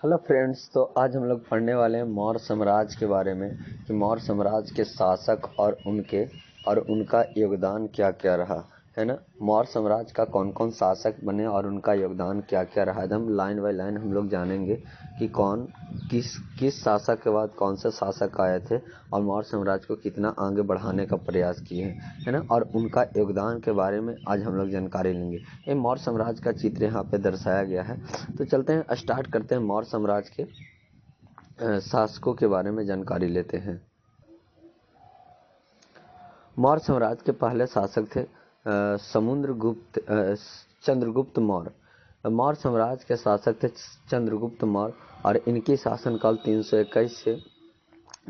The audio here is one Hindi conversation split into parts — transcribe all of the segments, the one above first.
हेलो फ्रेंड्स, तो आज हम लोग पढ़ने वाले हैं मौर्य साम्राज्य के बारे में कि मौर्य साम्राज्य के शासक और उनका योगदान क्या क्या रहा है ना। मौर्य साम्राज्य का कौन कौन शासक बने और उनका योगदान क्या क्या रहा। एकदम लाइन बाय लाइन हम लोग जानेंगे कि कौन किस शासक के बाद कौन से शासक आए थे और मौर्य साम्राज्य को कितना आगे बढ़ाने का प्रयास किए हैं, है ना। और उनका योगदान के बारे में आज हम लोग जानकारी लेंगे। ये मौर्य साम्राज्य का चित्र यहाँ पे दर्शाया गया है। तो चलते हैं, स्टार्ट करते हैं। मौर्य साम्राज्य के शासकों के बारे में जानकारी लेते हैं। मौर्य साम्राज्य के पहले शासक थे चंद्रगुप्त मौर्य। मौर्य साम्राज्य के शासक थे चंद्रगुप्त मौर्य और इनकी शासनकाल 321 से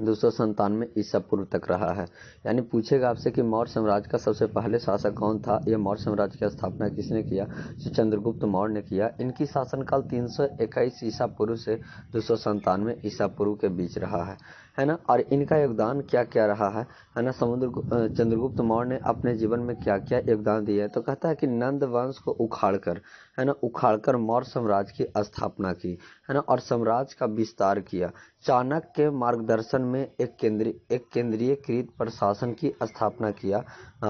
297 ईसा पूर्व तक रहा है। यानी पूछेगा आपसे कि मौर्य साम्राज्य का सबसे पहले शासक कौन था। यह मौर्य साम्राज्य की स्थापना किसने किया? तो चंद्रगुप्त मौर्य ने किया। इनकी शासनकाल 321 ईसा पूर्व से 297 ईसा पूर्व के बीच रहा है ना। और इनका योगदान क्या क्या रहा है ना। चंद्रगुप्त मौर्य ने अपने जीवन में क्या क्या योगदान दिया है। तो कहता है कि नंद वंश को उखाड़कर मौर्य साम्राज्य की स्थापना की, है ना, और साम्राज्य का विस्तार किया। चाणक्य के मार्गदर्शन में एक केंद्रीयकृत प्रशासन की स्थापना किया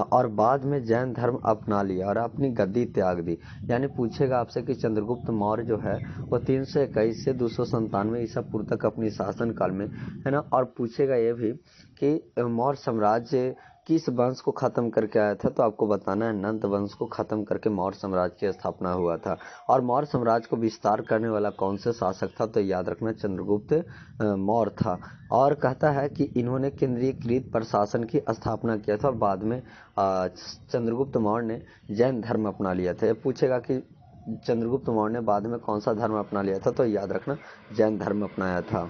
और बाद में जैन धर्म अपना लिया और अपनी गद्दी त्याग दी। यानी पूछेगा आपसे कि चंद्रगुप्त मौर्य जो है वो 321 से 297 ईसा पूर्व तक अपनी शासन काल में, है ना। और पूछेगा ये भी कि मौर्य साम्राज्य किस वंश को खत्म करके आया था। तो आपको बताना है नंद वंश को खत्म करके मौर्य साम्राज्य की स्थापना हुआ था। और मौर्य साम्राज्य को विस्तार करने वाला कौन से शासक था? तो याद रखना चंद्रगुप्त मौर्य था। और कहता है कि इन्होंने केंद्रीयकृत प्रशासन की स्थापना किया था और बाद में चंद्रगुप्त मौर्य ने जैन धर्म अपना लिया था। ये पूछेगा कि चंद्रगुप्त मौर्य ने बाद में कौन सा धर्म अपना लिया था। तो याद रखना जैन धर्म अपनाया था।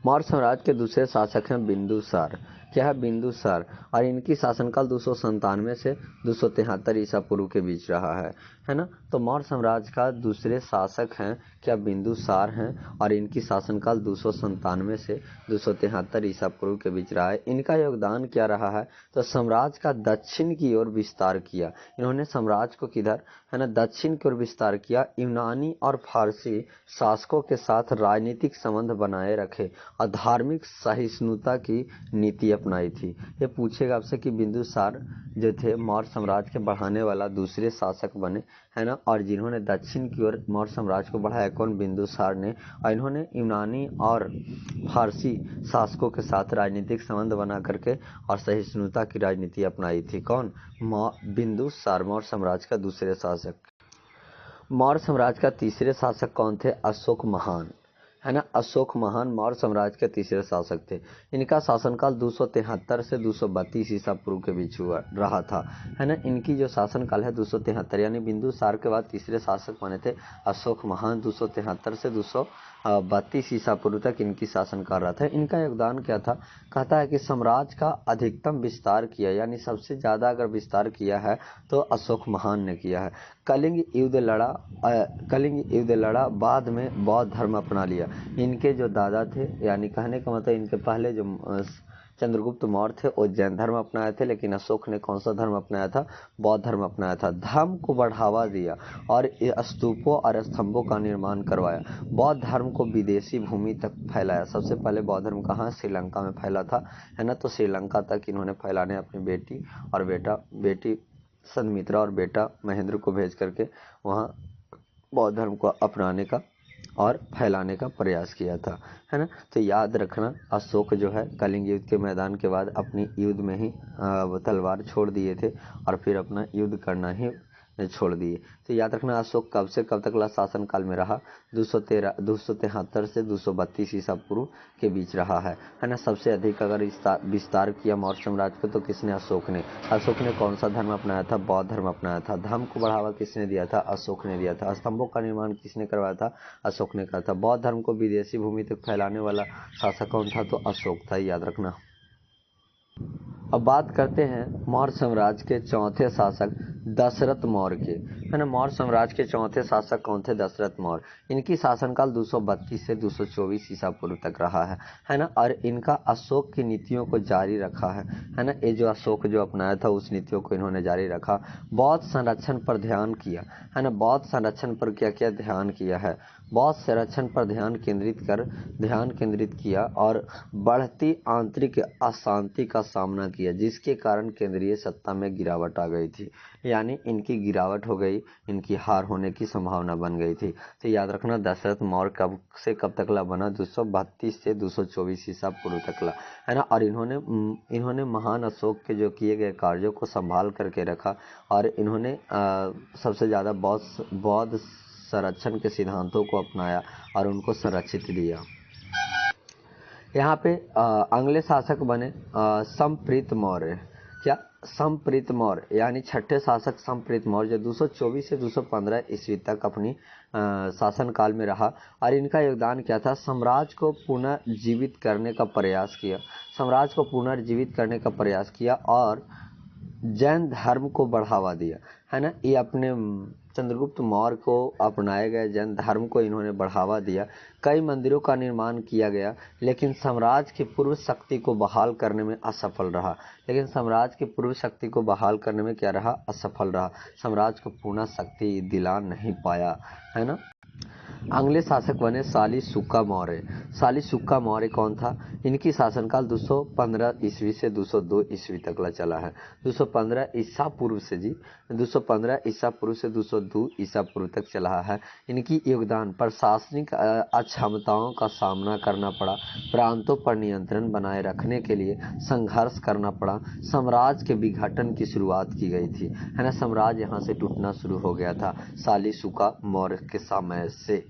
मौर्य साम्राज्य के दूसरे शासक हैं बिंदुसार। क्या है? बिंदुसार। और इनकी शासनकाल 297 से 273 ईसा पूर्व के बीच रहा है ना। तो मौर्य साम्राज्य का दूसरे शासक हैं क्या? बिंदुसार हैं और इनकी शासनकाल 297 से 273 ईसा पूर्व के बीच रहा है। इनका योगदान क्या रहा है? तो साम्राज्य का दक्षिण की ओर विस्तार किया। इन्होंने साम्राज्य को किधर, है ना, दक्षिण की ओर विस्तार किया। यूनानी और फारसी शासकों के साथ राजनीतिक संबंध बनाए रखे और धार्मिक सहिष्णुता की नीति अपनाई थी। ये पूछेगा आपसे कि बिंदुसार जो थे मौर्य साम्राज्य के बढ़ाने वाला दूसरे शासक बने, है ना। और जिन्होंने दक्षिण की ओर मौर्य साम्राज्य को बढ़ाया कौन? बिंदुसार ने। और इन्होंने यूनानी और फारसी शासकों के साथ राजनीतिक संबंध बना करके और सहिष्णुता की राजनीति अपनाई थी। कौन? बिंदुसार, मौर्य साम्राज्य का दूसरे शासक। मौर्य साम्राज्य का तीसरे शासक कौन थे? अशोक महान, है ना। अशोक महान मौर्य साम्राज्य के तीसरे शासक थे। इनका शासनकाल 273 से 232 ईसा पूर्व के बीच हुआ रहा था, है ना। इनकी जो शासनकाल है 273, यानी बिंदुसार के बाद तीसरे शासक बने थे अशोक महान। 273 से 232 ईसा पूर्व तक इनकी शासनकाल रहा था। इनका योगदान क्या था? कहता है कि साम्राज्य का अधिकतम विस्तार किया, यानी सबसे ज्यादा अगर विस्तार किया है तो अशोक महान ने किया है। कलिंग युद्ध लड़ा, बाद में बौद्ध धर्म अपना लिया। इनके जो दादा थे, यानी कहने का मतलब इनके पहले जो चंद्रगुप्त मौर्य थे वो जैन धर्म अपनाए थे, लेकिन अशोक ने कौन सा धर्म अपनाया था? बौद्ध धर्म अपनाया था। धर्म को बढ़ावा दिया और स्तूपों और स्तंभों का निर्माण करवाया। बौद्ध धर्म को विदेशी भूमि तक फैलाया। सबसे पहले बौद्ध धर्म कहाँ? श्रीलंका में फैला था, है ना। तो श्रीलंका तक इन्होंने फैलाने अपनी बेटी संमित्रा और बेटा महेंद्र को भेज करके वहाँ बौद्ध धर्म को अपनाने का और फैलाने का प्रयास किया था, है ना। तो याद रखना अशोक जो है कलिंग युद्ध के मैदान के बाद अपनी युद्ध में ही तलवार छोड़ दिए थे और फिर अपना युद्ध करना ही छोड़ दिए। तो याद रखना अशोक कब से कब तक शासन काल में रहा? 273 से 232 ईसा पूर्व के बीच रहा है ना। सबसे अधिक अगर विस्तार किया मौर्य साम्राज्य को तो किसने? अशोक ने। अशोक ने कौन सा धर्म अपनाया था? बौद्ध धर्म अपनाया था। धर्म को बढ़ावा किसने दिया था? अशोक ने दिया था। स्तंभों का निर्माण किसने करवाया था? अशोक ने करा था। बौद्ध धर्म को विदेशी भूमि तक फैलाने वाला शासक कौन था? तो अशोक था, याद रखना। अब बात करते हैं मौर्य साम्राज्य के चौथे शासक दशरथ मौर्य के, है ना। मौर्य साम्राज्य के चौथे शासक कौन थे? दशरथ मौर्य। इनकी शासनकाल 232 से 224 ईसा पूर्व तक रहा है ना। और इनका अशोक की नीतियों को जारी रखा है ना। ये जो अशोक जो अपनाया था उस नीतियों को इन्होंने जारी रखा। बौद्ध संरक्षण पर ध्यान किया, है ना। बौद्ध संरक्षण पर क्या क्या ध्यान किया है? बौद्ध संरक्षण पर ध्यान केंद्रित किया और बढ़ती आंतरिक अशांति का सामना किया, जिसके कारण केंद्रीय सत्ता में गिरावट आ गई थी। यानी इनकी गिरावट हो गई, इनकी हार होने की संभावना बन गई थी। तो याद रखना, दशरथ मौर्य कब से कब तक बना? 232 से 224 ईसा पूर्व तक, है ना। और इन्होंने महान अशोक के जो किए गए कार्यों को संभाल करके रखा और इन्होंने सबसे ज़्यादा बौद्ध संरक्षण के सिद्धांतों को अपनाया और उनको संरक्षित दिया। यहाँ पे अगले शासक बने संप्रीत मौर्य। क्या? संप्रीत मौर्य, यानी छठे शासक संप्रीत मौर्य, जो 224 से 215 ईस्वी तक अपनी शासनकाल में रहा। और इनका योगदान क्या था? साम्राज्य को पुनर्जीवित करने का प्रयास किया और जैन धर्म को बढ़ावा दिया, है ना। ये अपने चंद्रगुप्त मौर्य को अपनाए गए जैन धर्म को इन्होंने बढ़ावा दिया। कई मंदिरों का निर्माण किया गया, लेकिन साम्राज्य की पूर्व शक्ति को बहाल करने में असफल रहा। साम्राज्य को पूर्ण शक्ति दिला नहीं पाया, है ना। अगले शासक बने शालीशुका मौर्य कौन था? इनकी शासनकाल 215 ईस्वी से 202 ईस्वी तक चला है। 215 ईसा पूर्व से 202 ईसा पूर्व तक चला है। इनकी योगदान प्रशासनिक अक्षमताओं का सामना करना पड़ा, प्रांतों पर नियंत्रण बनाए रखने के लिए संघर्ष करना पड़ा, साम्राज्य के विघटन की शुरुआत की गई थी, है ना। साम्राज्य यहाँ से टूटना शुरू हो गया था शालीशुका मौर्य के समय से।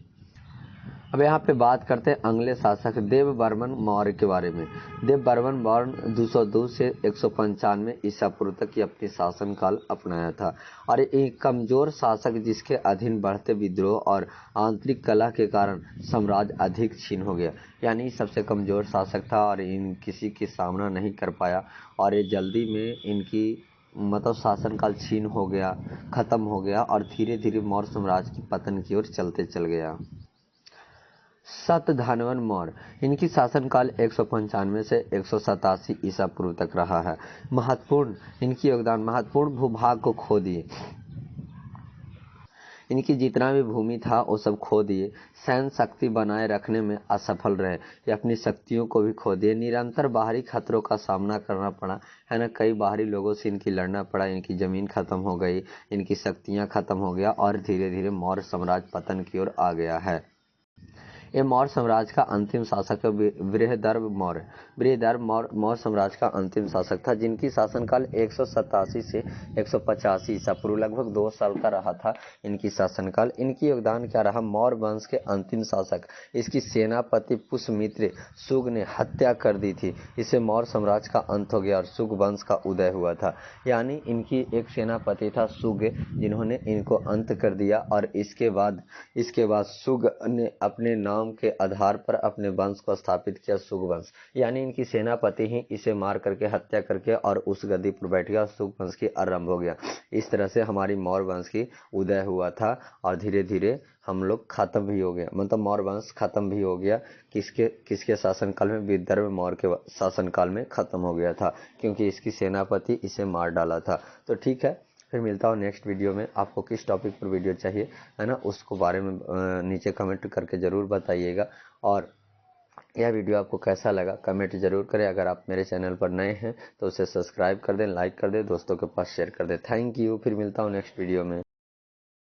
अब यहाँ पे बात करते हैं अगले शासक देववर्मन मौर्य के बारे में। देववर्मन मौर्य 202 से 195 ईसा पूर्व तक की अपनी शासनकाल अपनाया था। और एक कमजोर शासक जिसके अधीन बढ़ते विद्रोह और आंतरिक कलह के कारण साम्राज्य अधिक छीन हो गया। यानी सबसे कमजोर शासक था और इन किसी की सामना नहीं कर पाया और ये जल्दी में इनकी शासनकाल छीन हो गया, खत्म हो गया और धीरे धीरे मौर्य साम्राज्य की पतन की ओर चलते चल गया। सतधनवन मौर्य, इनकी शासनकाल 195 से 187 ईसा पूर्व तक रहा है। इनकी योगदान महत्वपूर्ण भूभाग को खो दिए, इनकी जितना भी भूमि था वो सब खो दिए। सैन्य शक्ति बनाए रखने में असफल रहे, ये अपनी शक्तियों को भी खो दिए। निरंतर बाहरी खतरों का सामना करना पड़ा, है ना। कई बाहरी लोगों से इनकी लड़ना पड़ा, इनकी जमीन खत्म हो गई, इनकी शक्तियां खत्म हो गया और धीरे धीरे मौर्य साम्राज्य पतन की ओर आ गया है। ये मौर्य साम्राज्य का अंतिम शासक है बृहदर्भ मौर्य साम्राज्य का अंतिम शासक था, जिनकी शासनकाल 187 से 185 ईसा पूर्व, लगभग 2 साल का रहा था इनकी शासनकाल। इनकी योगदान क्या रहा? मौर्य वंश के अंतिम शासक, इसकी सेनापति पुष्यमित्र शुंग ने हत्या कर दी थी। इससे मौर्य साम्राज्य का अंत हो गया और शुंग वंश का उदय हुआ था। यानी इनकी एक सेनापति था शुंग, जिन्होंने इनको अंत कर दिया और इसके बाद शुंग ने अपने नाम के आधार पर अपने वंश को स्थापित किया, शुंग वंश। यानी इनकी सेनापति ही इसे मार करके, हत्या करके और उस गद्दी पर बैठ गया, शुंग वंश की आरंभ हो गया। इस तरह से हमारी मौर्य वंश की उदय हुआ था और धीरे धीरे हम लोग खत्म भी हो गया, मौर्य वंश खत्म भी हो गया। किसके शासनकाल में? विदर्भ मौर्य के शासनकाल में खत्म हो गया था, क्योंकि इसकी सेनापति इसे मार डाला था। तो ठीक है, फिर मिलता हूँ नेक्स्ट वीडियो में। आपको किस टॉपिक पर वीडियो चाहिए, है ना, उसको बारे में नीचे कमेंट करके ज़रूर बताइएगा। और यह वीडियो आपको कैसा लगा कमेंट ज़रूर करें। अगर आप मेरे चैनल पर नए हैं तो उसे सब्सक्राइब कर दें, लाइक कर दें, दोस्तों के पास शेयर कर दें। Thank you. फिर मिलता हूँ नेक्स्ट वीडियो में।